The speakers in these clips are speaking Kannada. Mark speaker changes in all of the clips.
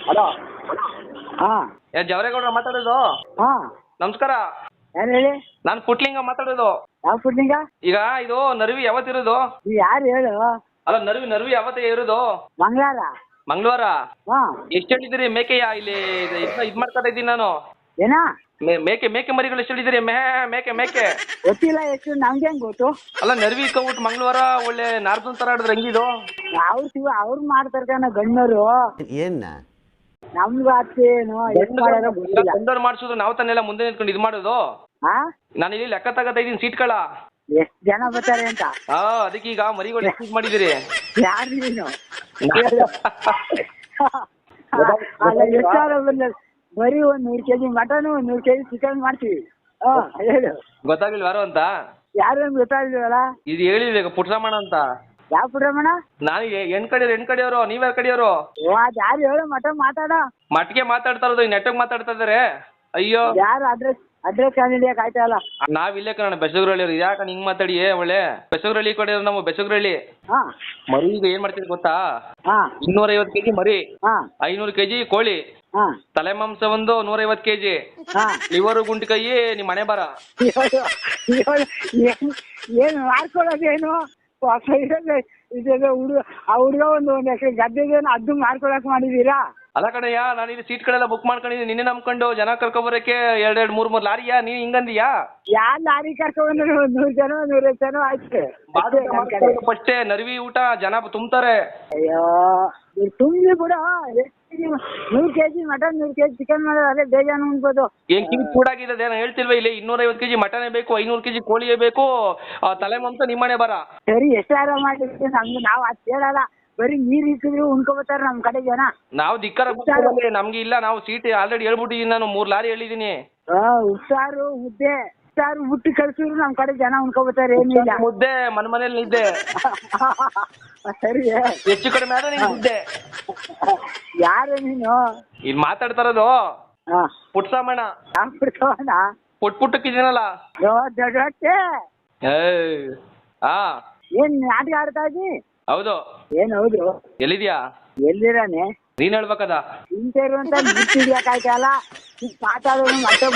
Speaker 1: ಹಲೋ.
Speaker 2: ಹಾ
Speaker 1: ಜವರೇಗೌಡ್ರ ಮಾತಾಡೋದು?
Speaker 2: ಹಾ
Speaker 1: ನಮಸ್ಕಾರ.
Speaker 2: ಯಾರು ಹೇಳಿ?
Speaker 1: ನಾನು ಪುಟ್ಲಿಂಗ ಮಾತಾಡೋದು.
Speaker 2: ಯಾವ ಫುಡ್ನಿಂಗ?
Speaker 1: ಈಗ ಇದು ನರ್ವಿ ಯಾವತ್ತಿರೋದು?
Speaker 2: ಯಾರು ಹೇಳು?
Speaker 1: ಅಲ್ಲ ನರ್ವಿ ಯಾವತ್ತೇ ಇರೋದು?
Speaker 2: ಮಂಗಳವಾರ.
Speaker 1: ಮಂಗಳವಾರ?
Speaker 2: ಹಾ.
Speaker 1: ಎಷ್ಟು ಹೇಳಿದಿರಿ ಮೇಕೆಯ? ಇಲ್ಲಿ ಇದು ಮಾಡ್ಕೊತಾ ಇದ್ದೀನಿ ನಾನು.
Speaker 2: ಏನ?
Speaker 1: ಮೇಕೆ ಮರಿಗಳು ಎಷ್ಟು ಹೇಳಿದಿರಿ? ಮೇಕೆ
Speaker 2: ಗೊತ್ತಿಲ್ಲ ಎಷ್ಟು, ನಮ್ಗೆ ಹೆಂಗ್ ಗೊತ್ತು?
Speaker 1: ಅಲ್ಲ ನರ್ವಿ ಇಕ್ಕೊಬಿಟ್ಟು ಮಂಗಳವಾರ ಒಳ್ಳೆ ನಾರ್ದನ್ ತರ ಆಡಿದ್ರೆ ಹೆಂಗಿದು?
Speaker 2: ಅವ್ರು ಮಾಡ್ತಾರ ಕಣ ಗಣ್ಣರು.
Speaker 3: ಏನ
Speaker 2: ನಮ್ಗೂ ಅಷ್ಟೇನು ಎಷ್ಟು ಮಾಡೋರೋ ಗೊತ್ತಿಲ್ಲ.
Speaker 1: ಬಂದವ್ರು ಮಾಡಿಸಿದ್ರು ನಾವು ತಾನೆಲ್ಲ ಮುಂದೆ ನಿಂತ್ಕೊಂಡು ಇದು ಮಾಡೋದು.
Speaker 2: ಹಾ,
Speaker 1: ನಾನು ಇಲ್ಲಿ ಲೆಕ್ಕ ತಗೋತಾ ಇದ್ದೀನಿ ಸೀಟ್ಗಳ.
Speaker 2: ಎಷ್ಟ್ ಜನ ಬರ್ತಾರೆ ಅಂತ?
Speaker 1: ಅದಕ್ಕೆ ಈಗ ಮರಿಗಳು ಎಷ್ಟು ಮಾಡಿದಿರಿ?
Speaker 2: ಯಾರು ನೀನು? ಅಲ್ಲ ಎಷ್ಟಾರ ಬಂದ ಬರೀ 100 kg ಮಟನ್ 100 kg ಚಿಕನ್ ಮಾಡ್ತೀವಿ. ಹೇಳು.
Speaker 1: ಗೊತ್ತಾಗಿಲ್ಲ ಯಾರು ಅಂತ?
Speaker 2: ಯಾರು ಅಂತ ಗೊತ್ತಾಗ್ಲಿವಲ್ಲ.
Speaker 1: ಇದು ಹೇಳಿದ್ವಿ ಈಗ ಪುಟ್ಸಮಣ ಅಂತ.
Speaker 2: ಯಾವ ಪುಟ್ರಮಣ?
Speaker 1: ನಾನು ಹೆಣ್ ಕಡಿಯೋರು ನೀವ್ಯಾರು ಕಡಿಯೋರು?
Speaker 2: ಅದ್ ಯಾರು ಹೇಳು? ಮಟನ್ ಮಾತಾಡ.
Speaker 1: ಮಟ್ಟಿಗೆ ಮಾತಾಡ್ತಾ ಇರೋದು, ನೆಟ್ಟಗ್ ಮಾತಾಡ್ತಾ ಇದಾರೆ. ಅಯ್ಯೋ
Speaker 2: ಯಾರು ಅಡ್ರೆಸ್ ಕಂಡಿಡಿಯಕ್ ಆಯ್ತಾ ಇಲ್ಲ?
Speaker 1: ನಾವ್ ಇಲ್ಲೇ ಕಣ ಬೆಸಗ್ರಳ್ಳಿ. ಯಾಕ ಹಿಂಗ್ ಮಾತಾಡಿ ಒಳ್ಳೆ ಬೆಸಗ್ರಳ್ಳಿ ಕಡೆ ನಾವು ಬೆಸಗ್ರಳ್ಳಿ.
Speaker 2: ಹಾ
Speaker 1: ಮರಿ ಈಗ ಏನ್ ಮಾಡ್ತೀವಿ ಗೊತ್ತಾ?
Speaker 2: ಹಾ
Speaker 1: 250 kg ಮರಿ,
Speaker 2: ಹಾ
Speaker 1: 500 kg ಕೋಳಿ,
Speaker 2: ಹಾ
Speaker 1: ತಲೆ ಮಾಂಸ ಒಂದು 150 kg,
Speaker 2: ಹಾ.
Speaker 1: ಲಿವರು ಗುಂಡ್ಕೈ ನಿಮ್ ಮನೆ ಬರ.
Speaker 2: ಏನು ಮಾಡ್ಕೊಳ್ಳೋದೇನು? ಆ ಹುಡುಗ ಒಂದು ಎಕರೆ ಗದ್ದೆದೇನು ಅದು ಮಾಡ್ಕೊಳಕ್ ಮಾಡಿದೀರಾ?
Speaker 1: ಅಲ್ಲ ಕಣಯ್ಯ, ನಾನು ಇಲ್ಲಿ ಸೀಟ್ಗಳೆಲ್ಲ ಬುಕ್ ಮಾಡ್ಕೊಂಡಿದ್ದೀನಿ. ನಿನ್ನೆ ನಂಬ್ಕೊಂಡು ಜನ ಕರ್ಕೊಬರಕ್ಕೆ 2-3 ಲಾರಿಯಾ? ನೀನ್ ಹಿಂಗಂದಿಯಾ?
Speaker 2: ಯಾರ್ ಲಾರಿ ಕರ್ಕೊಂಡ್ಬಂದ್ರೆ 100 ಜನ 150 ಜನ ಆಯ್ತು.
Speaker 1: ಫಸ್ಟೇ ನರ್ವಿ ಊಟ ಜನ ತುಂಬ್ತಾರೆ.
Speaker 2: ಅಯ್ಯೋ ತುಂಬಿ ಬಿಡ. 100 kg ಮಟನ್ 100 kg ಚಿಕನ್ ಮಾಡಿದ್ರೆ ಅದೇ ಬೇಜಾನು ಅನ್ಬೋದು.
Speaker 1: ಏನ್ ಕಿವಿ ಚೂಡಾಗಿದೆ? ನಾನು ಹೇಳ್ತಿಲ್ವ ಇಲ್ಲಿ 250 kg ಮಟನೇ ಬೇಕು, 500 kg ಕೋಳಿಯೇ ಬೇಕು, ತಲೆ ಮಾಂಸ ನಿಮ್ಮನೆ ಬರ.
Speaker 2: ಸರಿ ಎಷ್ಟಾರ ಮಾಡಿರ್ತೀವಿ, ನಮ್ಗೆ ನಾವು ಅಷ್ಟು ಹೇಳಲ್ಲ. ಬರೀ ನೀರ್ ಇಕ್ಕಿದ್ರು ಉಣ್ಕೊಬತ್ತಾರ ನಮ್ ಕಡೆ ಜನ.
Speaker 1: ನಾವು ದಿಕ್ಕರ ನಮ್ಗೆ ಇಲ್ಲ. ನಾವು ಸೀಟ್ ಆಲ್ರೆಡಿ ಹೇಳ್ಬಿಟ್ಟಿದ್ದೀನಿ, ನಾನು 3 ಲಾರಿ ಹೇಳಿದೀನಿ.
Speaker 2: ಉಪ್ಸಾರು ಮುದ್ದೆ ಉಪ್ಸಾರು ಮುಟ್ಟಿ ಕಳ್ಸಿದ್ರು ನಮ್ ಕಡೆ ಜನ ಉಣ್ಕೊಬತ್ತಾರೆ. ಏನಿಲ್ಲ
Speaker 1: ಮುದ್ದೆ ಮನೇಲಿ ನಿದ್ದೆ
Speaker 2: ಸರಿ.
Speaker 1: ಹೆಚ್ಚು ಕಡಿಮೆ ಆದ್ರೆ ನಿಂಗೆ ಮುದ್ದೆ.
Speaker 2: ಯಾರು ನೀನು?
Speaker 1: ಇಲ್ಲಿ ಮಾತಾಡ್ತಾ ಇರೋದು ಪುಟ್ಸಮಣ.
Speaker 2: ಬಿಡ್ತವನ
Speaker 1: ಪುಟ್ಟಕ್ಕಿದ್ದೀನಲ್ಲ.
Speaker 2: ದೊಡ್ಡಕ್ಕೆ
Speaker 1: ಹಾ
Speaker 2: ಏನ್ ನಾಟಕ ಆಡ್ತಾ ಇದ್ದಿ?
Speaker 1: ಹೌದು.
Speaker 2: ಏನ್ ಹೌದು?
Speaker 1: ಎಲ್ಲಿದ್ಯಾ?
Speaker 2: ಎಲ್ಲಿರಾನೆ?
Speaker 1: ನೀನ್ ಹೇಳ್ಬೇಕದ.
Speaker 2: ಇಂತರು ಅಂತ ಬಿಟ್ಟಿದ್ಯಾಕಾಯ್ತಲ್ಲ.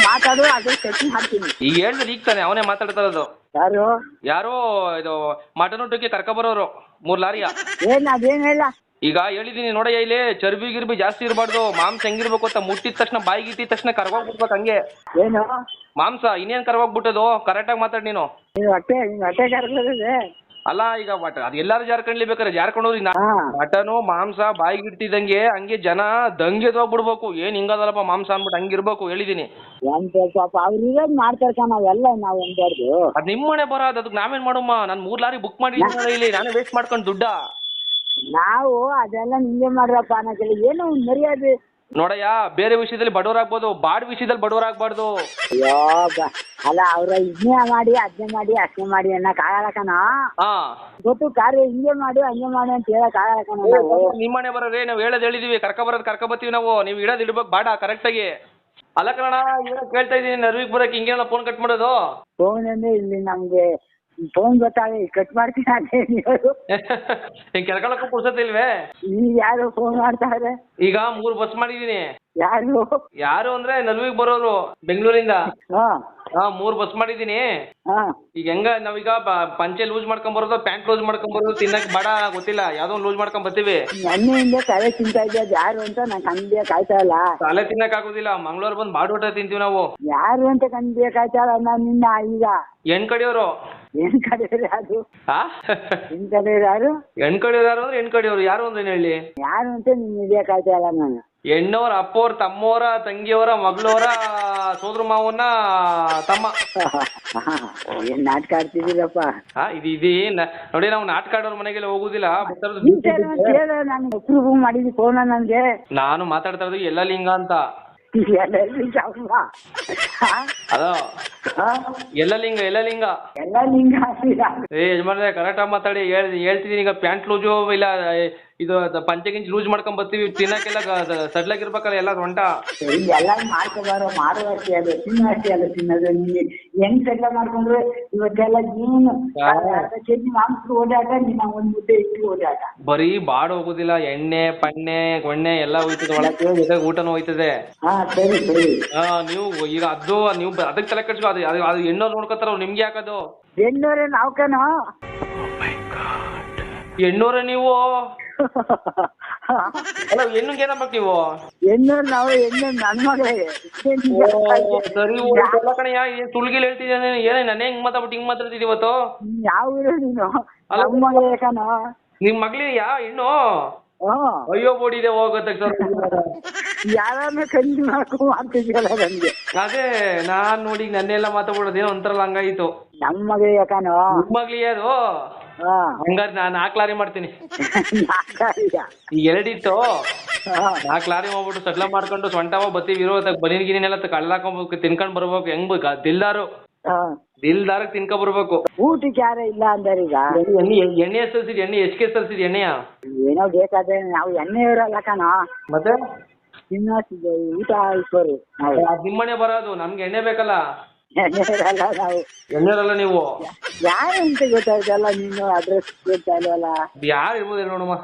Speaker 2: ಮಾತಾಡು ಅದ್ರ ಸೆಟ್ಟಿಂಗ್ ಹಾಕ್ತೀನಿ.
Speaker 1: ಈಗ ಹೇಳಿದ್ರೆ ಈಗ ತಾನೆ ಅವನೇ ಮಾತಾಡ್ತಾ ಇರೋದು.
Speaker 2: ಯಾರು?
Speaker 1: ಯಾರೋ ಇದು ಮಟನ್ ಊಟಕ್ಕೆ ಕರ್ಕೊಬರೋರು 3 ಲಾರಿಯ.
Speaker 2: ಏನ್ ಅದೇನ್ ಹೇಳ?
Speaker 1: ಈಗ ಹೇಳಿದೀನಿ ನೋಡಯ್ಯ, ಇಲ್ಲಿ ಚರ್ಬಿ ಗಿರ್ಬಿ ಜಾಸ್ತಿ ಇರಬಾರ್ದು. ಮಾಂಸ ಹೆಂಗಿರ್ಬೇಕು ಅಂತ ಮುಟ್ಟಿದ ತಕ್ಷಣ ಬಾಯಿಗೆ ಇಟ್ಟಿದ ತಕ್ಷಣ ಕರ್ಗೋಗ್ಬಿಡ್ಬೇಕು ಹಂಗೆ.
Speaker 2: ಏನು
Speaker 1: ಮಾಂಸ ಇನ್ನೇನ್ ಕರ್ಗೋಗ್ಬಿಟ್ಟದು? ಕರೆಕ್ಟಾಗಿ ಮಾತಾಡಿ ನೀನು.
Speaker 2: ಹೊಟ್ಟೆ ಕರ್ಗೋದಿದೆ.
Speaker 1: ಅಲ್ಲ ಈಗ ಅದು ಎಲ್ಲಾರು ಜಾರ್ಕೊಂಡ್ಲಿ ಬೇಕಾರೆ ಜಾರ್ಕೊಂಡು ಹೋಗಿ ಮಟನು ಮಾಂಸ ಬಾಯಿಗೆ ಇಡ್ತಿದ್ದಂಗೆ ಹಂಗೆ ಜನ ದಂಗೆದೋಗ್ಬಿಡ್ಬೇಕು. ಏನ್ ಹಿಂಗದಲ್ಲಪ್ಪ ಮಾಂಸ ಅನ್ಬಿಟ್ಟು ಹಂಗಿರ್ಬೇಕು ಹೇಳಿದೀನಿ.
Speaker 2: ಪಾಪ ಅವ್ರಿಗೆ ಮಾಡ್ತಾರ ನಾವೆಲ್ಲ ನಾವು ಎಂಬಾರ್ದು.
Speaker 1: ಅದ್ ನಿಮ್ ಮನೆ ಬರೋದು, ಅದಕ್ಕೆ ನಾವೇನ್ ಮಾಡಮ್ಮ? ನಾನು 3 ಲಾರಿ ಬುಕ್ ಮಾಡಿದ್ದೀನಿ ಇಲ್ಲಿ, ನಾನೇ ವೇಸ್ಟ್ ಮಾಡ್ಕೊಂಡು ದುಡ್ಡ.
Speaker 2: ನಾವು ಅದೆಲ್ಲ ನಿಂಗೆ ಮಾಡ್ರಪ್ಪ ಅನ್ನೋದಿಲ್ಲ. ಏನೋ ಒಂದು ಮರ್ಯಾದೆ
Speaker 1: ನೋಡಯ್ಯ, ಬೇರೆ ವಿಷಯದಲ್ಲಿ ಬಡವರಾಗ್ಬೋದು, ಬಾಡ್ ವಿಷಯದಲ್ಲಿ ಬಡವರಾಗ್ಬಾರ್ದು.
Speaker 2: ಅಯ್ಯೋ ಅಲ್ಲ, ಅವ್ರ ಇದನ್ನೇ ಮಾಡಿ ಅದನ್ನೇ ಮಾಡಿ ಅಷ್ಟೇ ಮಾಡಿ ಅನ್ನಕ್ ಆಗಲ್ಲಕನ. ಗೊತ್ತು ಕಾರ್ಯ ಹಿಂಗೆ ಮಾಡು ಹಂಗೆ ಮಾಡು ಅಂತ ಹೇಳಕ್ ಆಗಲ್ಲಕನ.
Speaker 1: ನಿಮ್ಮನೆ ಬರೋರೆ ನಾವ್ ಹೇಳೋದ್ ಹೇಳಿದೀವಿ, ಕರ್ಕೊಬರ್ತೀವಿ ನಾವು. ನೀವು ಇಡೋದ್ ಇಡ್ಬೇಕು ಬಾಡ ಕರೆಕ್ಟ್ ಆಗಿ. ಅಲ್ಲ ಕಣ, ಕೇಳ್ತಾ ಇದೀನಿ ನರ್ವಿಗ್ ಬರಕ್ ಹಿಂಗೇನ ಫೋನ್ ಕಟ್ ಮಾಡೋದು?
Speaker 2: ಫೋನ್ ಅಂದ್ರೆ ಇಲ್ಲಿ ನಮ್ಗೆ ಫೋನ್ ಗೊತ್ತಾಗ ಕಟ್ ಮಾಡ್ತೀನಿ. ಅದೇ
Speaker 1: ಹಿಂಗ್ ಕೆಲ್ಕೊಳಕ್ಕೂ ಪುರ್ಸತ್ತಿಲ್ವೇ?
Speaker 2: ಈಗ ಯಾರು ಫೋನ್ ಮಾಡ್ತಾರೆ?
Speaker 1: ಈಗ 3 ಬಸ್ ಮಾಡಿದೀನಿ.
Speaker 2: ಯಾರು
Speaker 1: ಅಂದ್ರೆ ನಲ್ವಿಗ್ ಬರೋರು ಬೆಂಗಳೂರಿಂದ. 3 ಬಸ್ ಮಾಡಿದೀನಿ. ಈಗ ಹೆಂಗ ನಾವೀಗ ಪಂಚೆ ಲೂಸ್ ಮಾಡ್ಕೊಂಡ್ ಬರೋದು, ಪ್ಯಾಂಟ್ ಲೂಸ್ ಮಾಡ್ಕೊಂಡ್ ಬರೋದು, ತಿನ್ನಕ್ ಬೇಡ ಗೊತ್ತಿಲ್ಲ, ಯಾವ್ದೋ ಲೂಸ್ ಮಾಡ್ಕೊಂಡ್ ಬರ್ತೀವಿ.
Speaker 2: ನನ್ನಿಂದ ತಲೆ ತಿಂತಾ ಇದ್ದ ಯಾರು ಅಂತ ನಾನು ಕಂಡಿಯಕಾಯ್ತಾ ಇಲ್ಲ.
Speaker 1: ತಲೆ ತಿನ್ನಕ್ ಆಗುದಿಲ್ಲ, ಮಂಗಳೂರು ಬಂದು ಬಾಡೂಟ ತಿಂತೀವಿ ನಾವು.
Speaker 2: ಯಾರು ಅಂತ ಕಂಡಿಯಕಾಯ್ತಾ ಇಲ್ಲ ನಾನು ನಿನ್ನ. ಈಗ
Speaker 1: ಹೆಣ್ ಕಡಿಯೋರು.
Speaker 2: ಹೆಣ್ ಕಡಿಯೋರು ಯಾರು? ಹೆಣ್ ಕಡಿಯೋರು ಯಾರು?
Speaker 1: ಹೆಣ್ ಕಡಿಯೋರು ಯಾರು ಅಂದ್ರೆ ಹೆಣ್ ಕಡಿಯೋರು ಯಾರು ಅಂದ್ರೆ ಹೇಳಿ.
Speaker 2: ಯಾರು ಅಂತ ನಿನ್ ಹಿಡಿಯಕಾಯ್ತಾ ಇಲ್ಲ ನಾನು.
Speaker 1: ಹೆಣ್ಣವ್ರ ಅಪ್ಪವ್ರ ತಮ್ಮವರ ತಂಗಿಯವರ ಮಗಳವರ ಸೋದ್ರ ಮಾವನ ತಮ್ಮ.
Speaker 2: ಏನ್ ನಾಟಕ ಆಡ್ತಿದ್ದೀರಪ್ಪ?
Speaker 1: ಇದು ನೋಡಿ, ನಾವು ನಾಟಕ ಆಡೋರ್ ಮನೆಗೆಲ್ಲ ಹೋಗುದಿಲ್ಲ.
Speaker 2: ನಾನು ಮಾಡಿದ್ವಿ ಫೋನ ನನ್ಗೆ.
Speaker 1: ನಾನು ಮಾತಾಡ್ತಾ ಇರೋದು ಎಲ್ಲ ಲಿಂಗ ಅಂತ. ಅದೋ ಎಲ್ಲ ಲಿಂಗ
Speaker 2: ಎಲ್ಲ ಲಿಂಗ
Speaker 1: ಏ ಯಜಮಾನ್ರೆ ಕರೆಕ್ಟಾಗಿ ಮಾತಾಡಿ ಹೇಳ್ತಿದ್ದೀನಿ. ಈಗ ಪ್ಯಾಂಟ್ ಲೂಜು ಇಲ್ಲ ಇದು ಪಂಚೆ ಗಿಂಚ್ ಲೂಸ್ ಮಾಡ್ಕೊಂಡ್ ಬರ್ತೀವಿ, ತಿನ್ನಕ್ಕೆಲ್ಲ ಸಡ್ಲಾಗಿರ್ಬೇಕಲ್ಲ ಎಲ್ಲ ಸೊಂಟ.
Speaker 2: ಎಲ್ಲ ಮಾಡ್ಕೋಬಾರೋ ಮಾಡುವಷ್ಟೇ ಅದು, ತಿನ್ನೋಷ್ಟೇ ಅಲ್ಲ ತಿನ್ನೋದು. ನಿಮಗೆ ಹೆಂಗ್ ಸಡ್ಲ ಮಾಡ್ಕೊಂಡ್ರೆ ಇವತ್ತೆಲ್ಲ ನೀನು ಅರ್ಧ ಕೆಜಿ ಮಾಂಸ ಓಡಾಟ, ನಿನ್ನ ಒಂದ್ ಮುದ್ದೆ ಇಟ್ಟು ಓಡಾಟ.
Speaker 1: ಬರೀ ಬಾಡ್ ಹೋಗುದಿಲ್ಲ, ಎಣ್ಣೆ ಪಣ್ಣೆ ಗೊಣ್ಣೆ ಎಲ್ಲ ಹೋಯ್ತದೆ ಒಳಗೆ, ಜೊತೆಗೆ ಊಟನೂ ಹೋಯ್ತದೆ.
Speaker 2: ಸರಿ ಸರಿ.
Speaker 1: ನೀವು ಈಗ ಅದು ನೀವು ಅದಕ್ಕೆ ತಲೆ ಕಟ್ಸ್ಕೊ, ಅದು ಎಣ್ಣೋರು ನೋಡ್ಕೊತಾರ, ನಿಮ್ಗೆ ಯಾಕದು
Speaker 2: ಎಣ್ಣೂರೇ ನಾವು ಕಣೋ.
Speaker 1: ಎಣ್ಣೂರ ನೀವು ಅಲ್ಲ ಹೆಣ್ಣುಗೆ ಏನಬೇಕು ನೀವು?
Speaker 2: ಎಣ್ಣೂರು ನಾವು ಎಣ್ಣೂರು ನನ್ನ ಮಗಳೇ.
Speaker 1: ಸರಿ ಕಣಯ್ಯ, ಸುಳ್ಗಿಲ್ ಹೇಳ್ತಿದ್ದೇನೆ. ಏನೇ ನನ್ನ ಹೆಂಗ್ ಮಾತಾಡ್ಬಿಟ್ಟು ಹಿಂಗ್ ಮಾತಾಡ್ತಿದ್ದೀವಿ ಇವತ್ತು?
Speaker 2: ಯಾವ ಊರು ನೀನು? ನಮ್ಮ ಮಗಳೇ ಕಣೋ.
Speaker 1: ನಿಮ್ ಮಗ್ಳಿಗೆ ಹೆಣ್ಣು? ಅಯ್ಯೋ ಬೋಡಿದೆ ಹೋಗುತ್ತೆ ಸರ್.
Speaker 2: ಯಾರನ್ನ ಕಂಡು ಮಾಡ್ತಿದ್ಯಲ್ಲ ನನ್ಗೆ.
Speaker 1: ಅದೇ ನಾನ್ ನೋಡಿ ನನ್ನೆಲ್ಲ ಮಾತಾಡ್ಬಿಡೋದು ಏನೋ ಒಂಥರಲ್ಲ ಹಂಗಾಯ್ತು.
Speaker 2: ನಮ್ಮ ಮಗಳೇ ಕಣೋ.
Speaker 1: ನಿಮ್ ಮಗ್ಳಿಗೆ ಅದು? ಹಂಗಾರೆ ನಾನು 4 ಲಾರಿ ಮಾಡ್ತೀನಿ. ಈಗ 2 ಇತ್ತು, 4 ಲಾರಿ ಮಾಡ್ಬಿಟ್ಟು ಸಟ್ಲ ಮಾಡ್ಕೊಂಡು ಸೊಂಟವ ಬತ್ತೀವಿ ಇರೋ ಬನೀರ್ ಗಿನಿನೆಲ್ಲ ಕಳ್ಳಾಕೊಂಡ್ ತಿನ್ಕೊಂಡ್ ಬರ್ಬೇಕು. ಹೆಂಗ್ ದಿಲ್ದಾರ ತಿನ್ಕೊ ಬರ್ಬೇಕು.
Speaker 2: ಊಟಕ್ಕೆ ಯಾರ ಇಲ್ಲ ಅಂದರೆ ಈಗ
Speaker 1: ಎಣ್ಣೆ ಎಷ್ಟಲ್ಸಿದ್ ಎಣ್ಣೆ ಎಷ್ಟ್ ಎಷ್ಟಲ್ಸಿದ್ ಎಣ್ಣೆಯ
Speaker 2: ಏನೋ ಬೇಕಾದ್ರೆ ನಾವು ಎಣ್ಣೆ ಇರಲ್ಲ ಕಣ.
Speaker 1: ಮತ್ತೆ
Speaker 2: ತಿನ್ನೋತಿದ್ದೆ ಊಟ ಇಸ್ಕೋರಿ.
Speaker 1: ನಿಮ್ಮನೆ ಬರೋದು, ನಮ್ಗೆ ಎಣ್ಣೆ ಬೇಕಲ್ಲ.
Speaker 2: ಎಣ್ಣೆ ಇರಲ್ಲ ನಾವು.
Speaker 1: ಎಣ್ಣೆ ಇರಲ್ಲ ನೀವು?
Speaker 2: ಯಾರು ಅಂತ ಗೊತ್ತಾಯ್ತಲ್ಲ, ನೀನು ಅಡ್ರೆಸ್ ಗೊತ್ತಾ ಇಲ್ವಲ್ಲ.
Speaker 1: ಯಾರು ಇರ್ಬೋದು ನೋಡಮ್ಮ.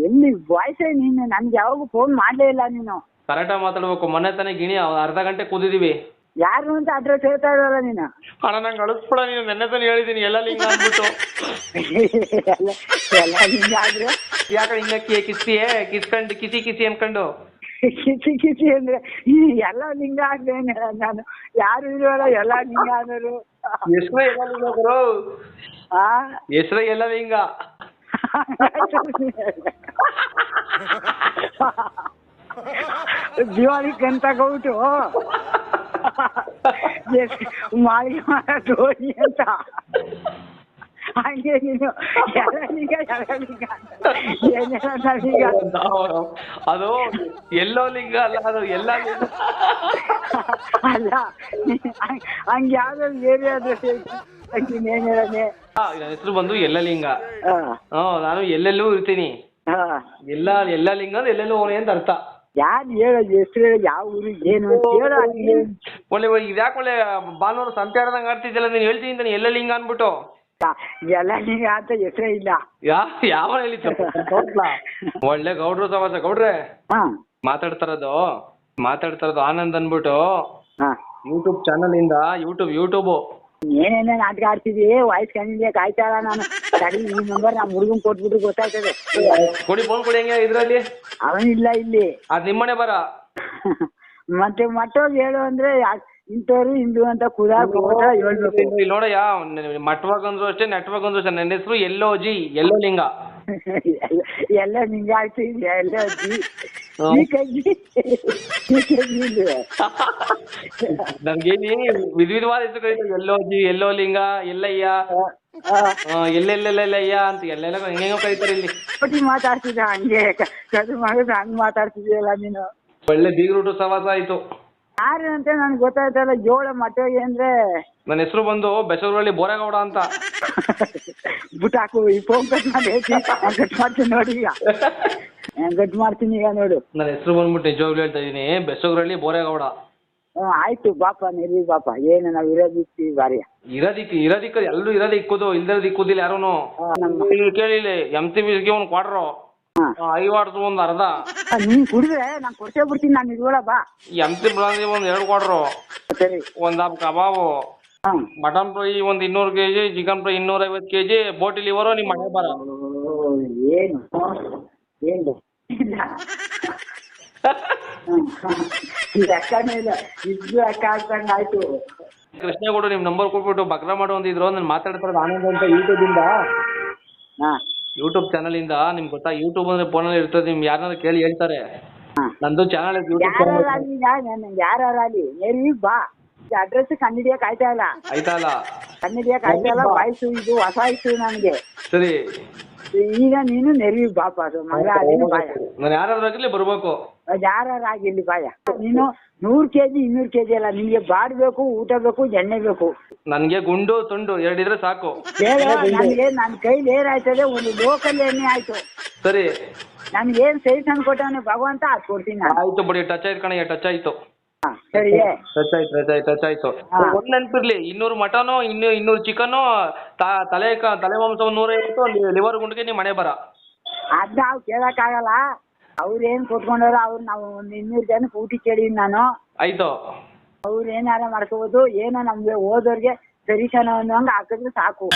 Speaker 2: ಎಲ್ಲಿ ವಾಯ್ಸ್ ನೀನು ನನ್ಗೆ ಯಾವಾಗೂ ಫೋನ್ ಮಾಡ್ಲೇ ಇಲ್ಲ ನೀನು.
Speaker 1: ಕರೆಕ್ಟಾಗಿ ಮಾತಾಡ್ಬೇಕು. ಮೊನ್ನೆ ತಾನೇ ಗಿಣಿ ಅರ್ಧ ಗಂಟೆ ಕೂದಿದೀವಿ.
Speaker 2: ಯಾರು ಅಂತ ಅಡ್ರೆಸ್ ಹೇಳ್ತಾ ಇರಲ್ಲ ನೀನು.
Speaker 1: ಅಣ್ಣ ನಂಗೆ ಅಳಿಸ್ಬಿಡ, ನೀನು ನೆನ್ನೆ ತಾನೇ ಹೇಳಿದೀನಿ ಎಲ್ಲ ಲಿಂಗ ಅಂದ್ಬಿಟ್ಟು.
Speaker 2: ಎಲ್ಲ ಲಿಂಗ ಆದ್ರೆ
Speaker 1: ಯಾಕೆ ಹಿಂಗ ಕಿಸ್ಕೊಂಡು ಕಿಸಿ ಅನ್ಕೊಂಡು
Speaker 2: ಕಿಸಿ ಅಂದ್ರೆ ಎಲ್ಲ ಲಿಂಗ ಆಗ್ದೇನೆ. ನಾನು ಯಾರು ಇರುವಲ್ಲ ಎಲ್ಲ ಲಿಂಗ ಅನ್ನೋರು.
Speaker 1: ಹೆಸ್ರ ಎಲ್ಲ ಲಿಂಗ ಗುರು, ಹೆಸ್ರ ಎಲ್ಲ ಲಿಂಗ.
Speaker 2: ದಿವಾಳಿ ಕಂತ ಗೌಟು ಮಾಳಿಗೆ ಮಾಡ ಧೋನಿ ಅಂತ ಹಂಗೆ ನೀನು
Speaker 1: ಅದು ಎಲ್ಲೋ ಲಿಂಗ ಅಲ್ಲ, ಅದು ಎಲ್ಲ ಲಿಂಗ
Speaker 2: ಅಲ್ಲ. ಹಂಗೆ ಯಾವ್ದಾದ್ರು ಏರಿಯಾದ್ರೆ
Speaker 1: ನನ್ನ ಹೆಸರು ಬಂದು ಎಲ್ಲ ಲಿಂಗ. ನಾನು ಎಲ್ಲೆಲ್ಲೂ ಇರ್ತೀನಿ. ಎಲ್ಲ ಲಿಂಗ ಅಂದ್ರೆ ಎಲ್ಲೆಲ್ಲೂ ಹೋಗಿ ಅಂತ ಅರ್ಥ.
Speaker 2: ಯಾರು ಹೇಳೋ ಹೆಸರು ಯಾವ ಊರು ಏನು
Speaker 1: ಒಳ್ಳೆ ಇದ್ಯಾಕೆ ಒಳ್ಳೆ ಭಾನುವಾರ ಸಂತೆ ಆಡ್ದಂಗೆ ಆಡ್ತಿದ್ದಲ್ಲ, ನೀನು ಹೇಳ್ತೀನಿ ಎಲ್ಲ ಲಿಂಗ ಅನ್ಬಿಟ್ಟು.
Speaker 2: ಎಲ್ಲ ಲಿಂಗ ಅಂತ ಹೆಸರೇ ಇಲ್ಲ.
Speaker 1: ಯಾವ ಹೇಳಿ ಒಳ್ಳೆ ಗೌಡ್ರು ಸಮಾಜ. ಗೌಡ್ರೆ ಮಾತಾಡ್ತಾರದು ಆನಂದ್ ಅನ್ಬಿಟ್ಟು ಯೂಟ್ಯೂಬ್ ಚಾನಲ್ ಇಂದ ಯೂಟ್ಯೂಬ್
Speaker 2: ಏನೇನ ನಾಟಕ ಆಡ್ತಿದ್ವಿ. ವಾಯ್ಸ್ ಕಂಡಿದ್ದೆ ಕಾಯ್ತಾರ ನಾನು. ಸರಿ ಈ ನಂಬರ್ ನಮ್ಮ ಹುಡುಗನ್ ಕೊಟ್ಬಿಟ್ರು ಗೊತ್ತಾಗ್ತದೆ.
Speaker 1: ಕೊಡಿ ಫೋನ್ ಕೊಡಿ. ಹೆಂಗೆ ಇದ್ರಲ್ಲಿ
Speaker 2: ಅವನಿಲ್ಲ ಇಲ್ಲಿ.
Speaker 1: ಅದ್ ನಿಮ್ಮನೆ ಬರ
Speaker 2: ಮತ್ತೆ ಮಟ್ಟೋಗಿ ಹೇಳು ಅಂದ್ರೆ ಇಂಥವ್ರು ಹಿಂದೂ ಅಂತ ಹೇಳ್ಬೇಕು.
Speaker 1: ನೋಡಯ್ಯ, ಮಟ್ವಾಗ ಅಂದ್ರು ಅಷ್ಟೇ, ನೆಟ್ವಾಗ ಅಂದ್ರು ಅಷ್ಟೇ. ನನ್ನ ಹೆಸರು ಎಲ್ಲೋ ಲಿಂಗ.
Speaker 2: ಎಲ್ಲ ಲಿಂಗ ಆಗ್ತಿದ್ಯಾ? ಎಲ್ಲೋ
Speaker 1: ನನ್ಗೇನಿ ವಿಧವಾದ ಹೆಸರು ಕರೀತಾರೆ. ಎಲ್ಲೋ ಲಿಂಗ, ಎಲ್ಲಯ್ಯ, ಎಲ್ಲೆಲ್ಲೆಲ್ಲಯ್ಯ ಅಂತ ಎಲ್ಲೆಲ್ಲ ಹೆಂಗೋ ಕರೀತಾರೆ ಇಲ್ಲಿ.
Speaker 2: ಮಾತಾಡ್ತಿದ್ದ ಹಂಗೆ ಕದು ಮಾಡಿದ್ರೆ ಹಂಗ್ ಮಾತಾಡ್ತಿದ್ಯಲ್ಲ ನೀನು.
Speaker 1: ಒಳ್ಳೆ ಬೀಗ್ರೂಟು ಸವಾಸ ಆಯ್ತು.
Speaker 2: ಯಾರು ಅಂತ ನನ್ಗೆ ಗೊತ್ತಾಯ್ತಲ್ಲ. ಜೋಳ ಮಟ್ಟೋಗಿ ಅಂದ್ರೆ
Speaker 1: ನನ್ನ ಹೆಸರು ಬಂದು ಬೆಸೂರಲ್ಲಿ ಬೋರೇಗೌಡ ಅಂತ.
Speaker 2: ಬುಟ್ಟಾಕು ಈ ಫೋನ್ ಕಟ್ ಮಾಡಿ ಕಟ್ ಮಾಡ್ತೀನಿ ನೋಡಿ. ಈಗ ಗಟ್ ಮಾಡ್ತೀನಿ ಈಗ ನೋಡು.
Speaker 1: ನನ್ನ ಹೆಸರು ಬಂದ್ಬಿಟ್ಟು ನಿಜವಾಗ್ಲೂ ಹೇಳ್ತಾ ಇದೀನಿ, ಬೆಸೂರಲ್ಲಿ ಬೋರೇಗೌಡ.
Speaker 2: ಆಯ್ತು ಬಾಪ, ನಿರ್ವಿ ಬಾಪ. ಏನು ನಾವ್ ಇರೋದಿಕ್ಕಿ ಬಾರಿ
Speaker 1: ಇರೋದಿಕ್ಕ ಎಲ್ಲರೂ ಇರೋದೇ ಇಕ್ಕುದು, ಇಲ್ದಿರೋದು ಇಕ್ಕುದಿಲ್ಲ ಯಾರುನು. ಕೇಳಿಲ್ಲ MCBಗೆ ಒಂದು ಕ್ವಾರ್ಟರ್, ಐವಾಡ್ದು ಒಂದು ಅರ್ಧ.
Speaker 2: ನೀನ್ ಕುಡಿದ್ರೆ ನಾನ್ ಕೊಡ್ತೇ ಬಿಡ್ತೀನಿ. ನಾನು ಇದ್ಕೊಳ ಬಾ.
Speaker 1: MC ಬ್ರಾಂದಿ ಒಂದು 2 ಕ್ವಾರ್ಟರ್,
Speaker 2: ಸರಿ.
Speaker 1: ಒಂದ್ ಕಬಾಬು, ಮಟನ್ ಫ್ರೈ ಒಂದು 200 kg, ಚಿಕನ್ ಫ್ರೈ 250 kg, ಬೋಟಿ ಲಿವರ್. ನಿಮ್ಮ ಮನೆ ಬರ
Speaker 2: ಏನು ಏನು ಲೆಕ್ಕನೇ ಇಲ್ಲ. ಇದ್ದು ಲೆಕ್ಕ ಹಾಕ್ದಂಗ ಆಯ್ತು.
Speaker 1: ಕೃಷ್ಣೇಗೌಡ ನಿಮ್ ನಂಬರ್ ಕೊಟ್ಬಿಟ್ಟು ಬಕ್ರ ಮಾಡೋ ಒಂದಿದ್ರು. ನಾನು ಮಾತಾಡ್ತಾರ ಆನಂದ್ ಅಂತ ಯೂಟ್ಯೂಬ್ ಚಾನಲ್ ಇಂದ. ನಿಮ್ಗೆ ಗೊತ್ತಾ, ಯೂಟ್ಯೂಬ್ ಅಂದ್ರೆ ಫೋನಲ್ಲಿ ಇರ್ತದೆ. ನಿಮ್ ಯಾರನ್ನಾದ್ರು ಕೇಳಿ ಹೇಳ್ತಾರೆ. ನಂದು ಚಾನಲ್
Speaker 2: ಯಾರಾಗಲಿ ನೆರಿ ಬಾ. ಅಡ್ರೆಸ್ ಕಂಡಿಡಿಯಕ್ ಆಯ್ತಾ ಇಲ್ಲ.
Speaker 1: ಕಂಡಿಡಿಯಕ್
Speaker 2: ಆಯ್ತಾ ಇಲ್ಲ. ವಾಯ್ಸು ಇದು ಹೊಸ ಆಯ್ತು ನನಗೆ.
Speaker 1: ಸರಿ
Speaker 2: ಈಗ ನೀನು ನೆರವಿ ಬಾಪ ಅದು ಮಗ ಅದೇನು ಬಾಯ
Speaker 1: ನಾನು ಯಾರಾದ್ರೂ ಆಗಿರ್ಲಿ ಬರ್ಬೇಕು.
Speaker 2: ಯಾರಾಗಿರ್ಲಿ ಬಾಯ. ನೀನು 100 kg 200 kg ಅಲ್ಲ, ನಿಮ್ಗೆ ಬಾಡ್ಬೇಕು, ಊಟ ಬೇಕು, ಎಣ್ಣೆ ಬೇಕು.
Speaker 1: ನನ್ಗೆ ಗುಂಡು ತುಂಡು ಎರಡಿದ್ರೆ ಸಾಕು.
Speaker 2: ನನಗೆ ನನ್ನ ಕೈಲಿ ಏನಾಯ್ತದೆ, ಒಂದು ಲೋಕಲ್ ಎಣ್ಣೆ ಆಯ್ತು.
Speaker 1: ಸರಿ,
Speaker 2: ನನ್ಗೇನ್ ಸೈಜ್ ಅನ್ಕೊಟ್ಟವನೆ ಭಗವಂತ ಅದ್ ಕೊಡ್ತೀನಿ ನಾನು.
Speaker 1: ಆಯ್ತು ಬಿಡಿ, ಟಚ್ ಆಯ್ತು ಕಣ, ಟಚ್ ಆಯ್ತು.
Speaker 2: ಸರಿ,
Speaker 1: ಟಚ್ ಆಯ್ತು. ಒಂದ್ ನೆನ್ಪಿರ್ಲಿ, 200 ಮಟನು, 200 ಚಿಕನ್, ತಲೆ ಮಾಂಸ 150, ಲಿವರ್ ಗುಂಡಿಗೆ ನೀವ್ ಮನೆ ಬರ.
Speaker 2: ಅದ್ ನಾವ್ ಕೇಳಕ್ ಆಗಲ್ಲ. ಅವ್ರೇನ್ ಕೊಟ್ಕೊಂಡವ್ರ ಅವ್ರು ನಾವು ಒಂದ್ 200 ಜನಕ್ಕೆ ಊಟ ಕೇಳಿದೀನಿ ನಾನು.
Speaker 1: ಆಯ್ತು,
Speaker 2: ಅವ್ರ ಏನಾರ ಮಾಡ್ಕೋಬಹುದು. ಏನೋ ನಮ್ಗೆ ಓದೋರ್ಗೆ ಸರಿಸನ ಅನ್ನೋಂಗ ಹಾಕಿದ್ರೆ ಸಾಕು.